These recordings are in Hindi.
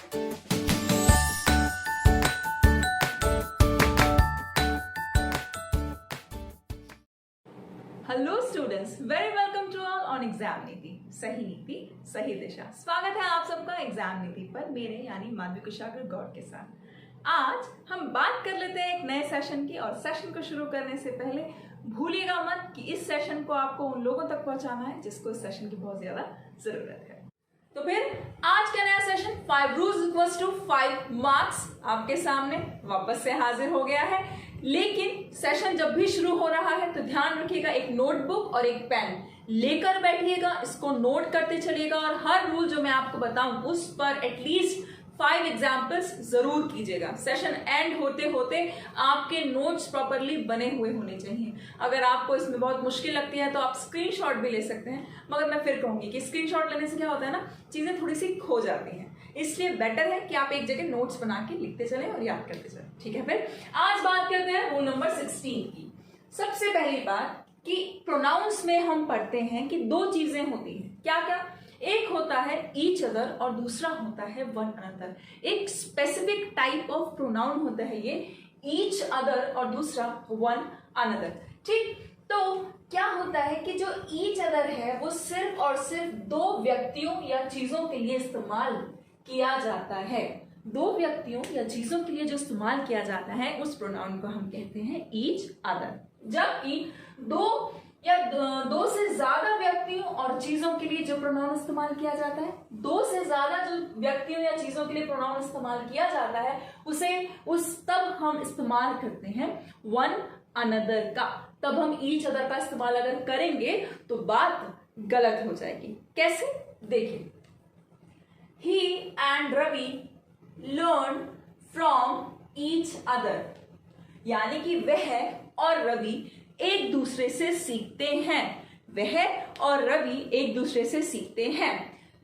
Hello students, very welcome to all on exam Niti. नीति सही दिशा। स्वागत है आप सबका एग्जाम नीति पर मेरे यानी माधवी कुशाग्र गौड़ के साथ। आज हम बात कर लेते हैं एक नए सेशन की, और सेशन को शुरू करने से पहले भूलिएगा मत कि इस सेशन को आपको उन लोगों तक पहुंचाना है जिसको इस सेशन की बहुत ज्यादा जरूरत है। तो फिर आज का नया session 5 rules equals to 5 marks आपके सामने वापस से हाजिर हो गया है। लेकिन सेशन जब भी शुरू हो रहा है तो ध्यान रखिएगा, एक नोटबुक और एक पेन लेकर बैठिएगा, इसको नोट करते चलिएगा और हर रूल जो मैं आपको बताऊं उस पर एटलीस्ट 5 एग्जाम्पल्स जरूर कीजिएगा। सेशन एंड होते होते आपके नोट्स प्रॉपरली बने हुए होने चाहिए। अगर आपको इसमें बहुत मुश्किल लगती है तो आप स्क्रीनशॉट भी ले सकते हैं, मगर मैं फिर कहूंगी कि स्क्रीनशॉट लेने से क्या होता है ना, चीजें थोड़ी सी खो जाती हैं, इसलिए बेटर है कि आप एक जगह नोट्स बना के लिखते चलें और याद करते चलें। ठीक है, फिर आज बात करते हैं रूल नंबर 16 की। सबसे पहली बात कि प्रोनाउंस में हम पढ़ते हैं कि 2 चीजें होती हैं। क्या क्या? एक होता है ईच अदर और दूसरा होता है वन अनदर। एक स्पेसिफिक टाइप ऑफ प्रोनाउन होता है ये ईच अदर और दूसरा वन अनदर। ठीक, तो क्या होता है कि जो ईच अदर है वो सिर्फ और सिर्फ 2 व्यक्तियों या चीजों के लिए इस्तेमाल किया जाता है। 2 व्यक्तियों या चीजों के लिए जो इस्तेमाल किया जाता है उस प्रोनाउन को हम कहते हैं ईच अदर। जबकि 2 से ज्यादा व्यक्तियों और चीजों के लिए जो प्रोनाउन इस्तेमाल किया जाता है, 2 से ज्यादा जो व्यक्तियों या चीजों के लिए प्रोनाउन इस्तेमाल किया जाता है तब हम इस्तेमाल करते हैं वन अनदर का। तब हम ईच अदर का इस्तेमाल अगर करेंगे तो बात गलत हो जाएगी। कैसे? देखिए, he and Ravi learn from each other, यानी कि वह और रवि एक दूसरे से सीखते हैं। वह और रवि एक दूसरे से सीखते हैं।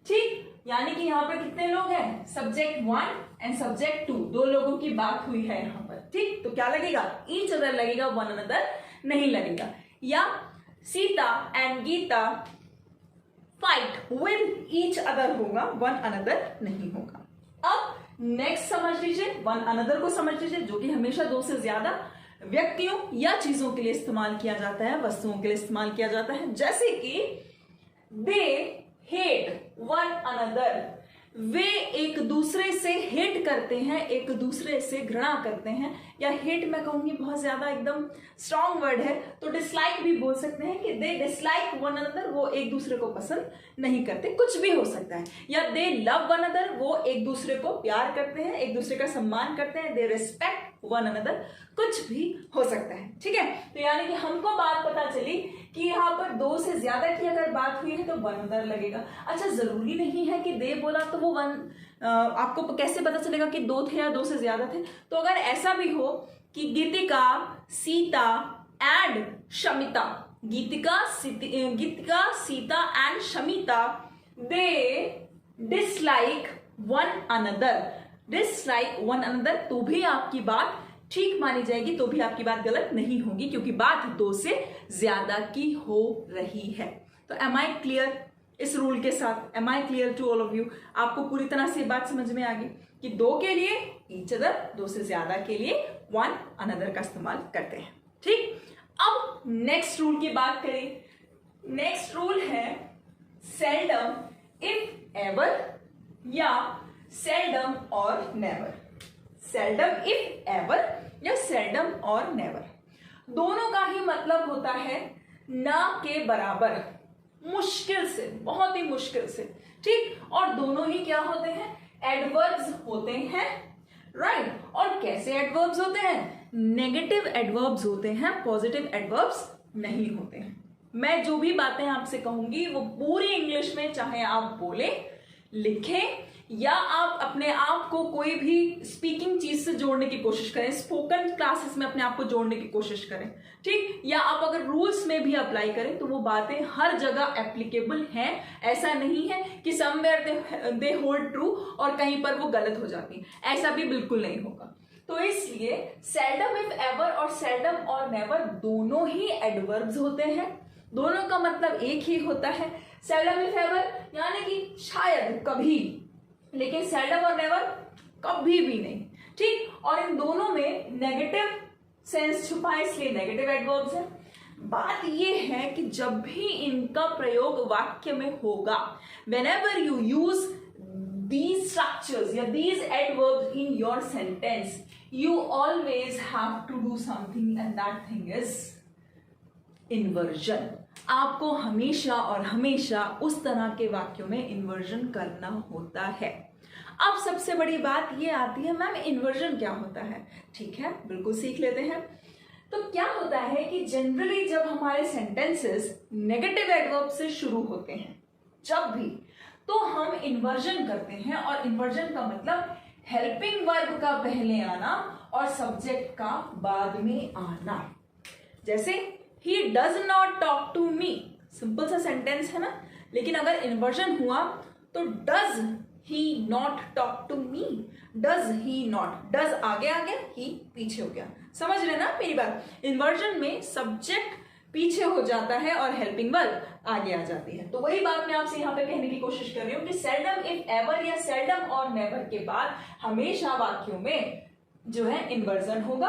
ठीक, यानी कि यहाँ पर कितने लोग हैं? सब्जेक्ट 1 एंड सब्जेक्ट 2, 2 लोगों की बात हुई है यहाँ पर। ठीक, तो क्या लगेगा? ईच अदर लगेगा, वन अनदर नहीं लगेगा। या Sita and Gita fight with each other होगा, वन अनदर नहीं होगा। अब नेक्स्ट समझ लीजिए, वन अनदर को समझ लीजिए, जो कि हमेशा 2 से ज्यादा व्यक्तियों या चीजों के लिए इस्तेमाल किया जाता है, वस्तुओं के लिए इस्तेमाल किया जाता है। जैसे कि दे हेट वन अनदर, वे एक दूसरे से हेट करते हैं, एक दूसरे से घृणा करते हैं। या हेट मैं कहूंगी बहुत ज्यादा एकदम स्ट्रॉन्ग वर्ड है, तो डिसलाइक भी बोल सकते हैं कि दे डिसलाइक वन अनदर, वो एक दूसरे को पसंद नहीं करते, कुछ भी हो सकता है। या दे लव वन अनदर, वो एक दूसरे को प्यार करते हैं, एक दूसरे का सम्मान करते हैं, दे रिस्पेक्ट वन अनदर, कुछ भी हो सकता है। ठीक है, तो यानी कि हमको बात पता चली कि यहाँ पर 2 से ज्यादा की अगर बात हुई है तो वन अनदर लगेगा। अच्छा, जरूरी नहीं है कि दे बोला तो वो आपको कैसे पता चलेगा कि 2 थे या 2 से ज्यादा थे? तो अगर ऐसा भी हो कि Geetika, Sita and Shamita, Geetika, Sita and Shamita, they dislike one another, dislike one another, तो भी आपकी बात ठीक मानी जाएगी, तो भी आपकी बात गलत नहीं होगी, क्योंकि बात 2 से ज्यादा की हो रही है। तो एम आई क्लियर इस रूल के साथ? Am I clear to all of you? आपको पूरी तरह से बात समझ में आ गई कि 2 के लिए ईच अदर, 2 से ज्यादा के लिए वन अनदर का इस्तेमाल करते हैं। ठीक, अब नेक्स्ट रूल की बात करें। नेक्स्ट रूल है सेल्डम, इफ एवर, या सेल्डम और नेवर। सेल्डम इफ एवर या सेल्डम और नेवर, दोनों का ही मतलब होता है ना के बराबर, मुश्किल से, बहुत ही मुश्किल से। ठीक, और दोनों ही क्या होते हैं? एडवर्ब्स होते हैं। राइट, और कैसे एडवर्ब्स होते हैं? नेगेटिव एडवर्ब्स होते हैं, पॉजिटिव एडवर्ब्स नहीं होते हैं। मैं जो भी बातें आपसे कहूंगी वो पूरी इंग्लिश में, चाहे आप बोले, लिखें या आप अपने आप को कोई भी स्पीकिंग चीज से जोड़ने की कोशिश करें, स्पोकन क्लासेस में अपने आप को जोड़ने की कोशिश करें। ठीक, या आप अगर रूल्स में भी अप्लाई करें तो वो बातें हर जगह एप्लीकेबल हैं। ऐसा नहीं है कि समवेयर दे होल्ड ट्रू और कहीं पर वो गलत हो जाती है, ऐसा भी बिल्कुल नहीं होगा। तो इसलिए सेल्डम इफ एवर और सेल्डम और नेवर दोनों ही एडवर्ब्स होते हैं, दोनों का मतलब एक ही होता है। सेल्डम इफ एवर यानी कि शायद कभी, लेकिन सेल्डम और नेवर कभी भी नहीं। ठीक, और इन दोनों में नेगेटिव सेंस छुपा है, इसलिए नेगेटिव एडवर्ब्स है। बात ये है कि जब भी इनका प्रयोग वाक्य में होगा, whenever you use these structures या these adverbs in your sentence, you always have to do something and that thing is inversion। आपको हमेशा और हमेशा उस तरह के वाक्यों में इन्वर्जन करना होता है। अब सबसे बड़ी बात ये आती है, मैम इन्वर्जन क्या होता है? ठीक है, बिल्कुल सीख लेते हैं। तो क्या होता है कि जनरली जब हमारे सेंटेंसेस नेगेटिव एडवर्ब से शुरू होते हैं, जब भी, तो हम इन्वर्जन करते हैं। और इन्वर्जन का मतलब हेल्पिंग वर्ब का पहले आना और सब्जेक्ट का बाद में आना। जैसे ही does not talk to me, simple सा सेंटेंस है ना, लेकिन अगर इन्वर्जन हुआ तो does he not talk to me, does he not, does आगे आ गया, ही पीछे हो गया। समझ रहे ना मेरी बात? इन्वर्जन में सब्जेक्ट पीछे हो जाता है और हेल्पिंग वर्ब आगे आ जाती है। तो वही बात मैं आपसे यहाँ पे कहने की कोशिश कर रही हूँ कि सेल्डम इफ एवर या सेल्डम और नेवर के बाद हमेशा वाक्यों में जो है इन्वर्जन होगा।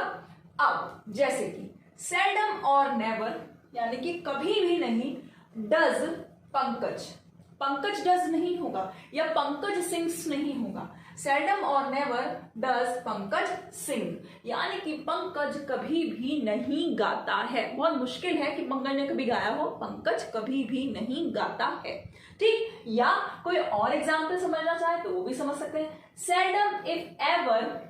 अब जैसे कि सेल्डम और नेवर यानी कि कभी भी नहीं डज पंकज, पंकज डज नहीं होगा या पंकज सिंग्स नहीं होगा। सेल्डम और नेवर डज पंकज सिंग, यानी कि पंकज कभी भी नहीं गाता है। बहुत मुश्किल है कि पंकज ने कभी गाया हो, पंकज कभी भी नहीं गाता है। ठीक, या कोई और एग्जाम्पल समझना चाहे तो वो भी समझ सकते हैं। Seldom if ever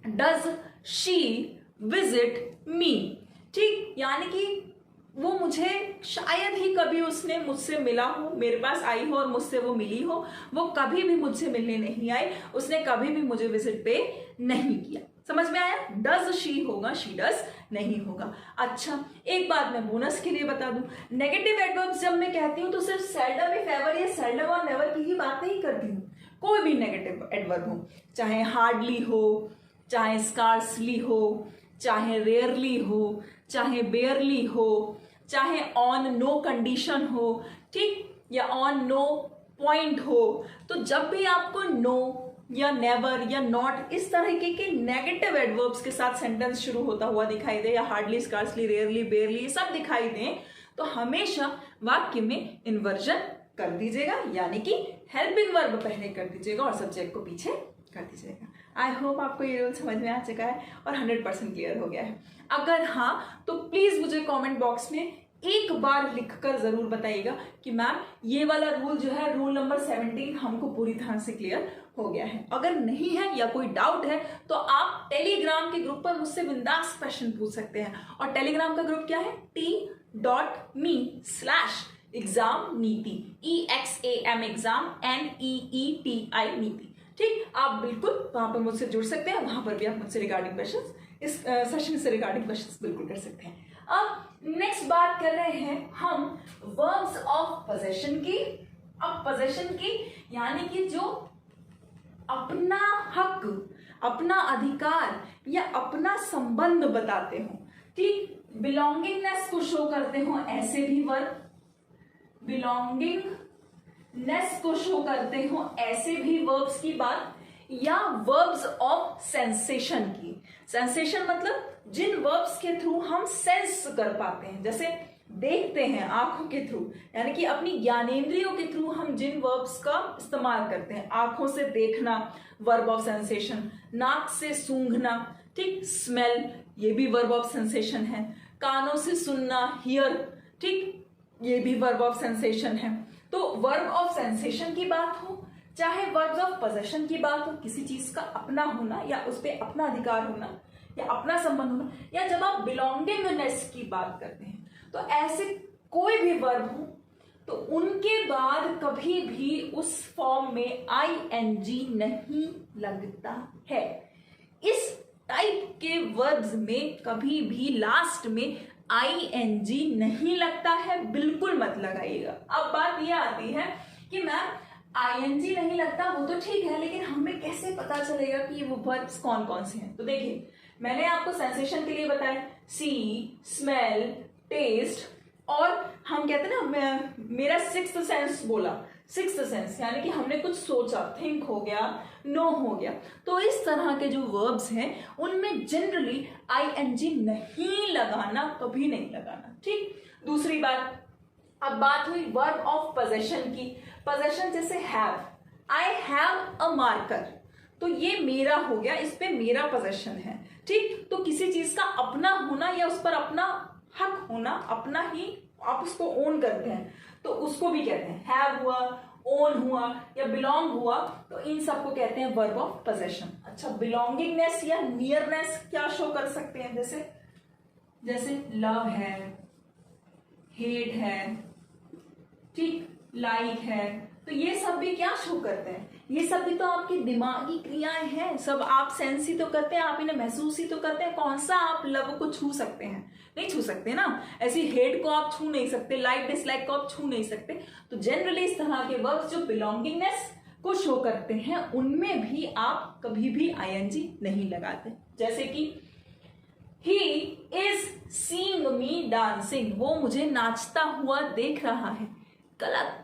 does she visit me. ठीक, यानी कि वो मुझे शायद ही कभी उसने मुझसे मिला हो, मेरे पास आई हो और मुझसे वो मिली हो, वो कभी भी मुझसे मिलने नहीं आई, उसने कभी भी मुझे विजिट पे नहीं किया। समझ में आया? डज शी होगा, शी डज नहीं होगा। अच्छा, एक बात मैं बोनस के लिए बता दूं, नेगेटिव एडवर्ब्स जब मैं कहती हूं तो सिर्फ सेल्डम इफ एवर या सेल्डम और नेवर की ही बात नहीं करती हूँ। कोई भी नेगेटिव एडवर्ब हो, चाहे हार्डली हो, चाहे स्कार्सली हो, चाहे रेयरली हो, चाहे बेयरली हो, चाहे ऑन नो कंडीशन हो, ठीक, या ऑन नो पॉइंट हो, तो जब भी आपको नो या नेवर या नॉट इस तरीके के नेगेटिव एडवर्ब्स के साथ सेंटेंस शुरू होता हुआ दिखाई दे, या हार्डली, स्कार्सली, रेयरली, बेयरली सब दिखाई दे, तो हमेशा वाक्य में इन्वर्जन कर दीजिएगा, यानी कि हेल्पिंग वर्ब पहले कर दीजिएगा और सब्जेक्ट को पीछे कर दीजिएगा। आई होप आपको ये रूल समझ में आ चुका है और 100% क्लियर हो गया है। अगर हाँ तो प्लीज मुझे कमेंट बॉक्स में एक बार लिखकर जरूर बताइएगा कि मैम ये वाला रूल जो है, रूल नंबर 17 हमको पूरी तरह से क्लियर हो गया है। अगर नहीं है या कोई डाउट है तो आप टेलीग्राम के ग्रुप पर मुझसे बिंदास क्वेश्चन पूछ सकते हैं। और टेलीग्राम का ग्रुप क्या है? t.me/examneeti, EXAM एग्जाम NEETI नीति। ठीक, आप बिल्कुल वहां पर मुझसे जुड़ सकते हैं, वहां पर भी आप मुझसे रिगार्डिंग क्वेश्चंस, इस सेशन से रिगार्डिंग क्वेश्चंस बिल्कुल कर सकते हैं। अब नेक्स्ट बात कर रहे हैं हम वर्ब्स ऑफ पोजेशन की। अब पोजेशन की यानी कि जो अपना हक, अपना अधिकार या अपना संबंध बताते हो। ठीक, बिलोंगिंगनेस को शो करते हो ऐसे भी वर्ब, बिलोंगिंगनेस को शो करते हो ऐसे भी वर्ब्स की बात, या वर्ब्स ऑफ सेंसेशन की। सेंसेशन मतलब जिन वर्ब्स के थ्रू हम सेंस कर पाते हैं, जैसे देखते हैं आंखों के थ्रू, यानी कि अपनी ज्ञानेंद्रियों के थ्रू हम जिन वर्ब्स का इस्तेमाल करते हैं। आंखों से देखना वर्ब ऑफ सेंसेशन, नाक से सूंघना, ठीक, स्मेल, ये भी वर्ब ऑफ सेंसेशन है। कानों से सुनना, हियर, ठीक, ये भी वर्ब ऑफ सेंसेशन है। तो वर्ब ऑफ सेंसेशन की बात हो, चाहे वर्ब्स ऑफ पोजेशन की बात हो, किसी चीज का अपना होना या उस पर अपना अधिकार होना या अपना संबंध होना, या जब आप बिलोंगिंगनेस की बात करते हैं, तो ऐसे कोई भी वर्ब हो तो उनके बाद कभी भी उस फॉर्म में आईएनजी नहीं लगता है। इस टाइप के वर्ब्स में कभी भी लास्ट में आईएनजी नहीं लगता है, बिल्कुल मत लगाइएगा। अब बात यह आती है कि मैम आईएनजी नहीं लगता, वो तो ठीक है, लेकिन हमें कैसे पता चलेगा कि वो वर्ब्स कौन कौन से हैं? तो देखिए, मैंने आपको सेंसेशन के लिए बताया सी, स्मेल, टेस्ट, और हम कहते हैं ना, मेरा सिक्स्थ सेंस बोला, सिक्स्थ सेंस, यानी कि हमने कुछ सोचा, थिंक हो गया, नो हो गया। तो इस तरह के जो वर्ब्स हैं उनमें जनरली आईएनजी नहीं लगाना, कभी नहीं लगाना। ठीक, दूसरी बात, अब बात हुई वर्ब ऑफ पोजेशन की। पोजेशन जैसे have, I have a marker, तो ये मेरा हो गया, इस पे मेरा पोजेशन है। ठीक, तो किसी चीज का अपना होना या उस पर अपना हक होना, अपना ही आप उसको ओन करते हैं, तो उसको भी कहते हैं हैव हुआ, ओन हुआ या बिलोंग हुआ, तो इन सबको कहते हैं वर्ब ऑफ पोजेशन। अच्छा, बिलोंगिंगनेस या नियरनेस क्या शो कर सकते हैं? जैसे लव है, हेट है, ठीक, लाइक है, तो ये सब भी क्या शो करते हैं? ये सब भी तो आपकी दिमागी क्रियाएं हैं, सब आप सेंस ही तो करते हैं, आप इन्हें महसूस ही तो करते हैं। कौन सा आप लव को छू सकते हैं? नहीं छू सकते ना। ऐसी हेट को आप छू नहीं सकते, लाइक डिसलाइक को आप छू नहीं सकते। तो जनरली इस तरह के वर्ब्स जो बिलोंगिंगनेस को शो करते हैं उनमें भी आप कभी भी आईएनजी नहीं लगाते। जैसे कि he is seeing me dancing, वो मुझे नाचता हुआ देख रहा है। गलत।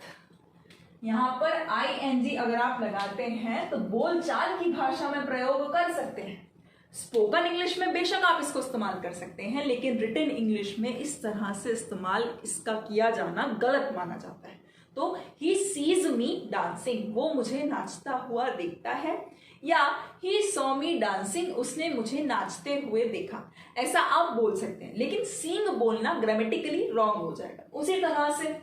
यहां पर आईएनजी अगर आप लगाते हैं तो बोलचाल की भाषा में प्रयोग कर सकते हैं। स्पोकन इंग्लिश में बेशक आप इसको इस्तेमाल कर सकते हैं, लेकिन रिटन इंग्लिश में इस तरह से इस्तेमाल इसका किया जाना गलत माना जाता है। तो ही सीज मी डांसिंग, वो मुझे नाचता हुआ देखता है, या ही सॉ मी डांसिंग, उसने मुझे नाचते हुए देखा। ऐसा आप बोल सकते हैं, लेकिन सींग बोलना ग्रामेटिकली रॉन्ग हो जाएगा। उसी तरह से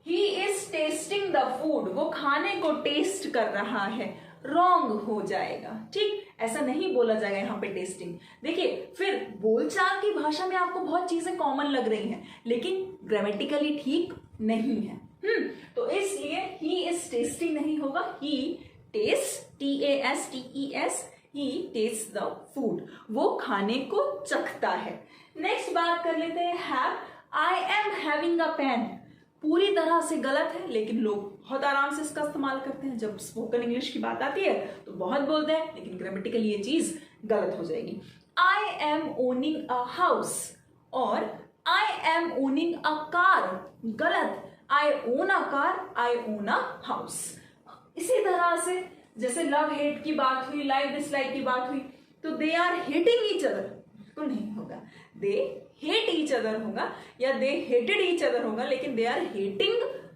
he is testing the food, वो खाने को टेस्ट कर रहा है, रॉन्ग हो जाएगा। ठीक, ऐसा नहीं बोला जाएगा यहाँ पे टेस्टिंग। देखिए, फिर बोलचाल की भाषा में आपको बहुत चीजें कॉमन लग रही हैं, लेकिन ग्रामेटिकली ठीक नहीं है। तो इसलिए ही इज टेस्टिंग नहीं होगा, he taste, TASTES, he taste the food, वो खाने को चखता है। नेक्स्ट बात कर लेते हैं have. I am having a pen, पूरी तरह से गलत है, लेकिन लोग बहुत आराम से इसका इस्तेमाल करते हैं। जब स्पोकन इंग्लिश की बात आती है तो बहुत बोलते हैं, लेकिन ग्रामेटिकली ये चीज गलत हो जाएगी। I am owning a house और I am owning a car, गलत। I own a car, I own a house. इसी तरह से जैसे लव हेट की बात हुई, लाइक डिसलाइक की बात हुई, तो they are hating each other, तो नहीं होगा, दे हेट ईच अदर होगा, या दे हेटेड ईच अदर होगा, लेकिन दे आर हेटिंग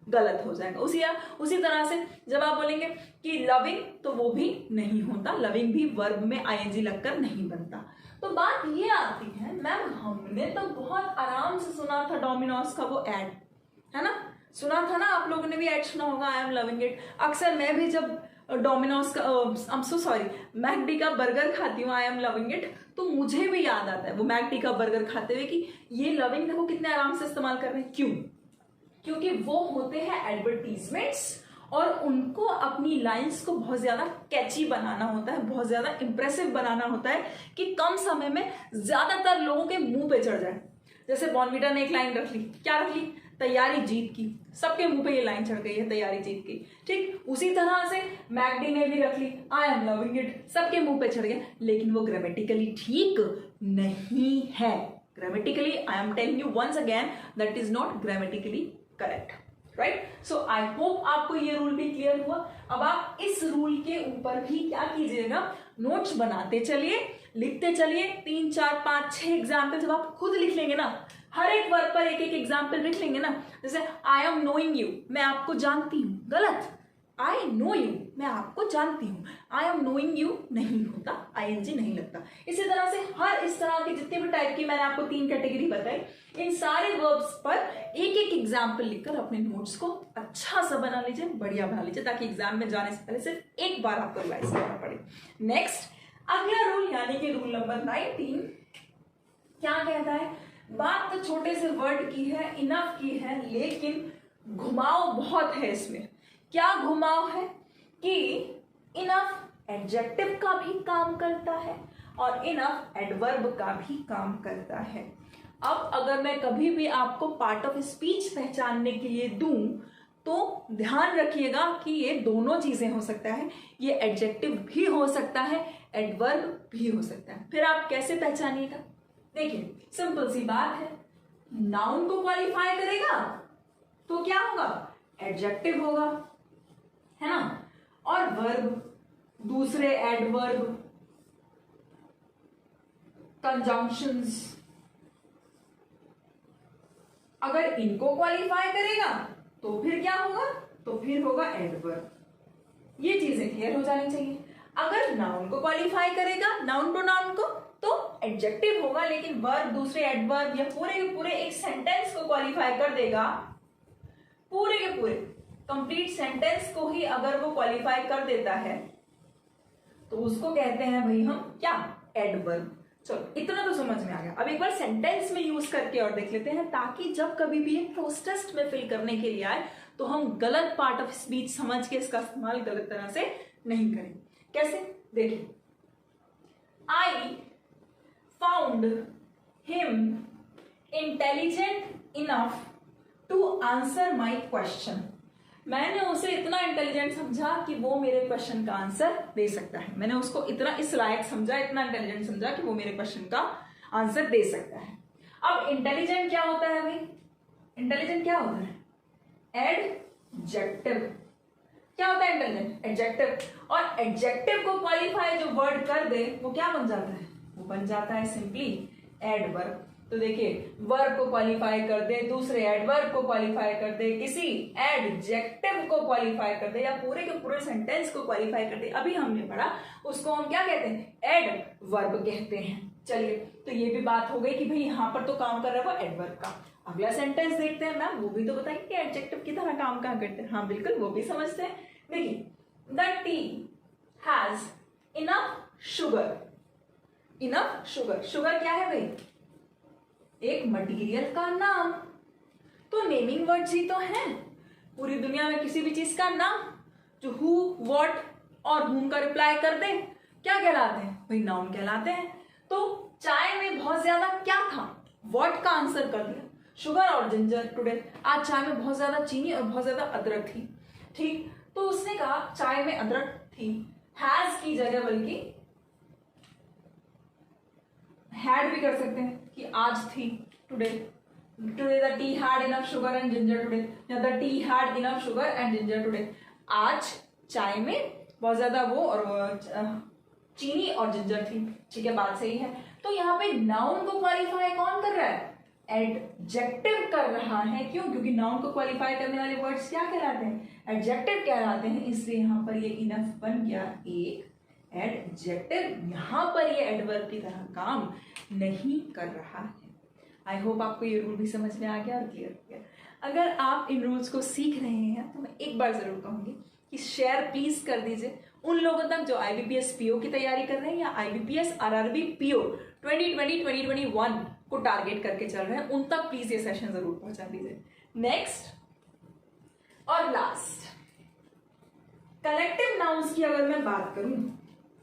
गलत हो जाएगा। उसी तरह से जब आप बोलेंगे कि लविंग, तो वो भी नहीं होता, लविंग भी वर्ब में आईएनजी लगकर नहीं बनता। तो बात ये आती है, मैम हमने तो बहुत आराम से सुना था डोमिनोज का वो एड, है ना, सुना था ना, आप लोगों ने भी एड सुना होगा, आई एम लविंग इट। अक्सर मैं भी जब डोमिनोज का I am so sorry McD का बर्गर खाती हूँ, आई एम लविंग इट, तो मुझे भी याद आता है वो मैकडी का बर्गर खाते हुए कि ये लविंग देखो कितने आराम से इस्तेमाल कर रहे हैं। क्यों? क्योंकि वो होते हैं एडवर्टीजमेंट्स, और उनको अपनी लाइंस को बहुत ज्यादा कैची बनाना होता है, बहुत ज्यादा इंप्रेसिव बनाना होता है कि कम समय में ज्यादातर लोगों के मुंह पे चढ़ जाए। जैसे बॉर्नविटा ने एक लाइन रख ली, क्या रख ली? तैयारी जीत की, सबके मुंह पे ये लाइन चढ़ गई है, तैयारी जीत की। ठीक, उसी तरह से मैकडी ने भी रख ली, आई एम लविंग इट, सबके मुंह पे चढ़ गया, लेकिन वो ग्रामेटिकली ठीक नहीं है। Grammatically I am telling you once again that is not grammatically correct, right. So I hope आपको ये रूल भी क्लियर हुआ। अब आप इस रूल के ऊपर भी क्या कीजिएगा, नोट्स बनाते चलिए, लिखते चलिए। 3, 4, 5, 6 एग्जाम्पल जब आप खुद लिख लेंगे ना, हर एक वर्ड पर एक एक एग्जाम्पल लिख लेंगे ना, जैसे आई एम नोइंग यू, मैं आपको जानती हूं, गलत। आई नो यू, मैं आपको जानती हूं, आई एम नोइंग यू नहीं होता, आईएनजी नहीं लगता। इसी तरह से हर इस तरह के जितने भी टाइप की मैंने आपको 3 कैटेगरी बताई, इन सारे वर्ब्स पर एक एक एग्जाम्पल लिखकर अपने नोट्स को अच्छा सा बना लीजिए, बढ़िया बना लीजिए, ताकि एग्जाम में जाने से पहले सिर्फ एक बार आपको रिवाइज करना पड़े। नेक्स्ट, अगला रूल यानी कि रूल नंबर 19 क्या कहता है? बात तो छोटे से वर्ड की है, इनफ की है, लेकिन घुमाव बहुत है इसमें। क्या घुमाव है? कि इनफ एडजेक्टिव का भी काम करता है और इनफ एडवर्ब का भी काम करता है। अब अगर मैं कभी भी आपको पार्ट ऑफ स्पीच पहचानने के लिए दूं, तो ध्यान रखिएगा कि ये दोनों चीजें हो सकता है, ये एडजेक्टिव भी हो सकता है, एडवर्ब भी हो सकता है। फिर आप कैसे पहचानिएगा? देखिए, सिंपल सी बात है, नाउन को क्वालिफाई करेगा तो क्या होगा? एडजेक्टिव होगा, है ना, और वर्ब दूसरे एडवर्ब, कंजंक्शंस, अगर इनको क्वालिफाई करेगा तो फिर क्या होगा, तो फिर होगा एडवर्ब। ये चीजें क्लियर हो जानी चाहिए। अगर नाउन को क्वालिफाई करेगा, नाउन प्रोनाउन को, तो एडजेक्टिव होगा, लेकिन वर्ब दूसरे एडवर्ब या पूरे के पूरे एक सेंटेंस को क्वालिफाई कर देगा, पूरे के पूरे कंप्लीट सेंटेंस को ही अगर वो क्वालिफाई कर देता है तो उसको कहते हैं भाई हम क्या, एडवर्ब। चलो इतना तो समझ में आ गया। अब एक बार सेंटेंस में यूज करके और देख लेते हैं, ताकि जब कभी भी क्लोज टेस्ट में फिल करने के लिए आए तो हम गलत पार्ट ऑफ स्पीच समझ के इसका इस्तेमाल गलत तरह से नहीं करें। कैसे, देखिए, I found him intelligent enough to answer my question. मैंने उसे इतना इंटेलिजेंट समझा कि वो मेरे क्वेश्चन का आंसर दे सकता है। मैंने उसको इतना इस लायक समझा, इतना इंटेलिजेंट समझा कि वो मेरे क्वेश्चन का आंसर दे सकता है। अब इंटेलिजेंट क्या होता है भाई, इंटेलिजेंट क्या होता है, एडजेक्टिव। क्या होता है इंटेलिजेंट, एडजेक्टिव। और एडजेक्टिव को क्वालिफाई जो वर्ड कर दे वो क्या बन जाता है, वो बन जाता है सिंपली एडवर्ब। तो देखिए, वर्ब को क्वालिफाई कर दे, दूसरे एडवर्ब को क्वालिफाई कर दे, किसी एडजेक्टिव को क्वालिफाई कर दे, या पूरे के पूरे सेंटेंस को क्वालिफाई कर दे, अभी हमने पढ़ा, उसको हम क्या कहते हैं, एडवर्ब कहते हैं। चलिए, तो ये भी बात हो गई कि भाई यहां पर तो काम कर रहा है वो एडवर्ब का। अगला सेंटेंस देखते हैं, मैम वो भी तो बताइए कि एडजेक्टिव की तरह काम कहां करते हैं। हाँ बिल्कुल, वो भी समझते हैं। देखिए, the T has enough sugar. Enough sugar, sugar क्या है भाई, एक मटेरियल का नाम। तो नेमिंग वर्ड्स ही तो हैं पूरी दुनिया में, किसी भी चीज का नाम जो हु, व्हाट और हुम का रिप्लाई कर दे, क्या कहलाते हैं भाई, नाउन कहलाते हैं। तो चाय में बहुत ज्यादा क्या था, व्हाट का आंसर कर दिया, शुगर और जिंजर टुडे। आज चाय में बहुत ज्यादा चीनी और बहुत ज्यादा अदरक थी, ठीक, तो उसने कहा चाय में अदरक थी, हैज की जगह बल्कि हैड भी कर सकते हैं कि आज थी, today the tea had enough sugar and ginger today, या the tea had enough sugar and ginger today. आज चाय में बहुत ज्यादा वो और चीनी और जिंजर थी, ठीक है, बात सही है। तो यहाँ पे नाउन को क्वालिफाई कौन कर रहा है, एडजेक्टिव कर रहा है। क्यों, क्योंकि नाउन को क्वालिफाई करने वाले वर्ड्स क्या कहलाते हैं, एडजेक्टिव कहलाते हैं, इसलिए यहाँ पर ये इनफ बन गया एक एडजेक्टिव। यहां पर ये एडवर्ब की तरह काम नहीं कर रहा है। आई होप आपको ये रूल भी समझ में आ गया और क्लियर हो गया। अगर आप इन रूल्स को सीख रहे हैं तो मैं एक बार जरूर कहूंगी कि शेयर प्लीज कर दीजिए उन लोगों तक जो IBPS PO की तैयारी कर रहे हैं या IBPS RRB PO 2020-2021 को टारगेट करके चल रहे हैं, उन तक प्लीज ये सेशन जरूर पहुंचा दीजिए। नेक्स्ट और लास्ट, कलेक्टिव नाउन्स की अगर मैं बात करूं,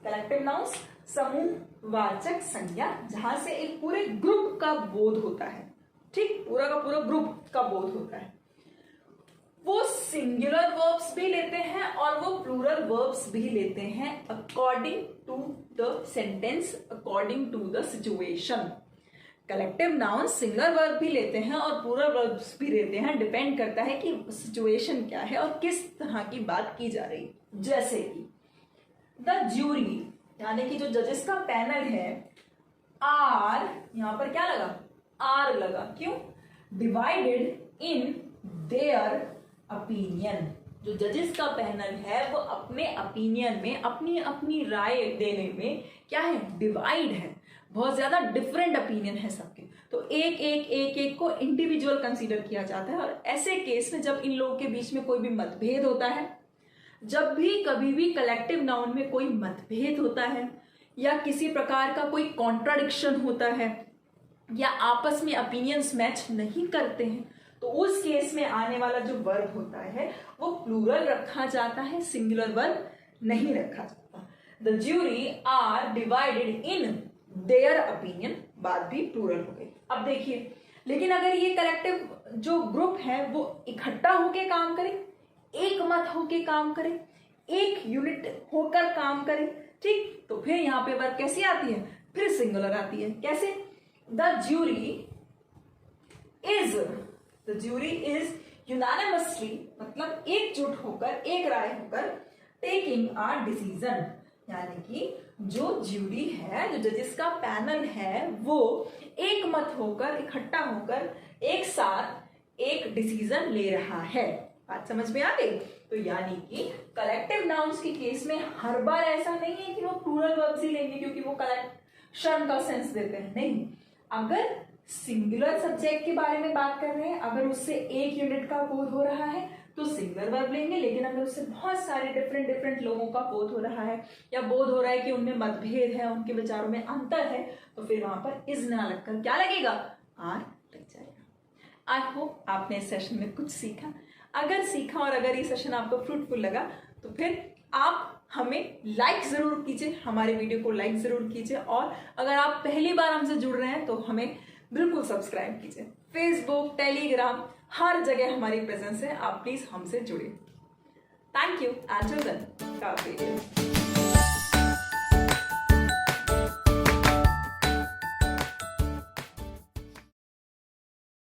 कलेक्टिव नाउन्स समूहवाचक संज्ञा, जहां से एक पूरे ग्रुप का बोध होता है, ठीक, पूरा का पूरा ग्रुप का बोध होता है। वो सिंगुलर वर्ब्स भी लेते हैं और वो प्लूरल वर्ब्स भी लेते हैं according to the sentence, according to the situation. Collective noun singular verb भी लेते हैं और प्लूरल वर्ब्स भी लेते हैं, डिपेंड करता है कि सिचुएशन क्या है और किस तरह की बात की जा रही है। जैसे कि द ज्यूरी, यानी कि जो जजेस का पैनल है, आर, यहां पर क्या लगा, आर लगा, क्यों, डिवाइडेड इन देयर ओपिनियन। जो जजेस का पैनल है वो अपने ओपिनियन में, अपनी अपनी राय देने में क्या है, डिवाइड है, बहुत ज्यादा डिफरेंट ओपिनियन है सबके, तो एक एक एक एक को इंडिविजुअल कंसीडर किया जाता है। और ऐसे केस में जब इन लोगों के बीच में कोई भी मतभेद होता है, जब भी कभी भी कलेक्टिव नाउन में कोई मतभेद होता है या किसी प्रकार का कोई कॉन्ट्राडिक्शन होता है या आपस में ओपिनियंस मैच नहीं करते हैं, तो उस केस में आने वाला जो वर्ब होता है वो प्लूरल रखा जाता है, सिंगुलर वर्ब नहीं रखा जाता। The jury are divided in their opinion, बात भी प्लूरल हो गई। अब देखिए, लेकिन अगर ये कलेक्टिव जो ग्रुप है वो इकट्ठा होके काम करे, एक मत होके काम करे, एक यूनिट होकर काम करे, ठीक, तो फिर यहां पे वर्ब कैसी आती है, फिर सिंगुलर आती है। कैसे, द ज्यूरी इज यूनानिमसली मतलब एकजुट होकर, एक राय होकर, टेकिंग अ डिसीजन, यानी कि जो ज्यूरी है, जो जजेस का पैनल है, वो एक मत होकर, इकट्ठा होकर, एक साथ एक डिसीजन ले रहा है। बात समझ में आ गई? तो यानी कि कलेक्टिव नाउन्स के केस में हर बार ऐसा नहीं है कि वो प्लूरल वर्ब्स ही लेंगे क्योंकि वो कलेक्शन का सेंस देते हैं। नहीं, अगर सिंगुलर सब्जेक्ट के बारे में बात कर रहे हैं, अगर उससे एक यूनिट का बोध हो रहा है तो सिंगुलर वर्ब लेंगे, लेकिन अगर उससे बहुत सारे डिफरेंट लोगों का बोध हो रहा है या बोध हो रहा है कि उनमें मतभेद है, उनके विचारों में अंतर है, तो फिर वहां पर इज ना लगकर क्या लगेगा? आर लग जाएगा। आई होप आपने इस सेशन में कुछ सीखा। अगर सीखा और अगर ये सेशन आपको फ्रूटफुल लगा तो फिर आप हमें लाइक जरूर कीजिए, हमारे वीडियो को लाइक जरूर कीजिए, और अगर आप पहली बार हमसे जुड़ रहे हैं तो हमें बिल्कुल सब्सक्राइब कीजिए। फेसबुक, टेलीग्राम, हर जगह हमारी प्रेजेंस है, आप प्लीज हमसे जुड़िए। Thank you and till then,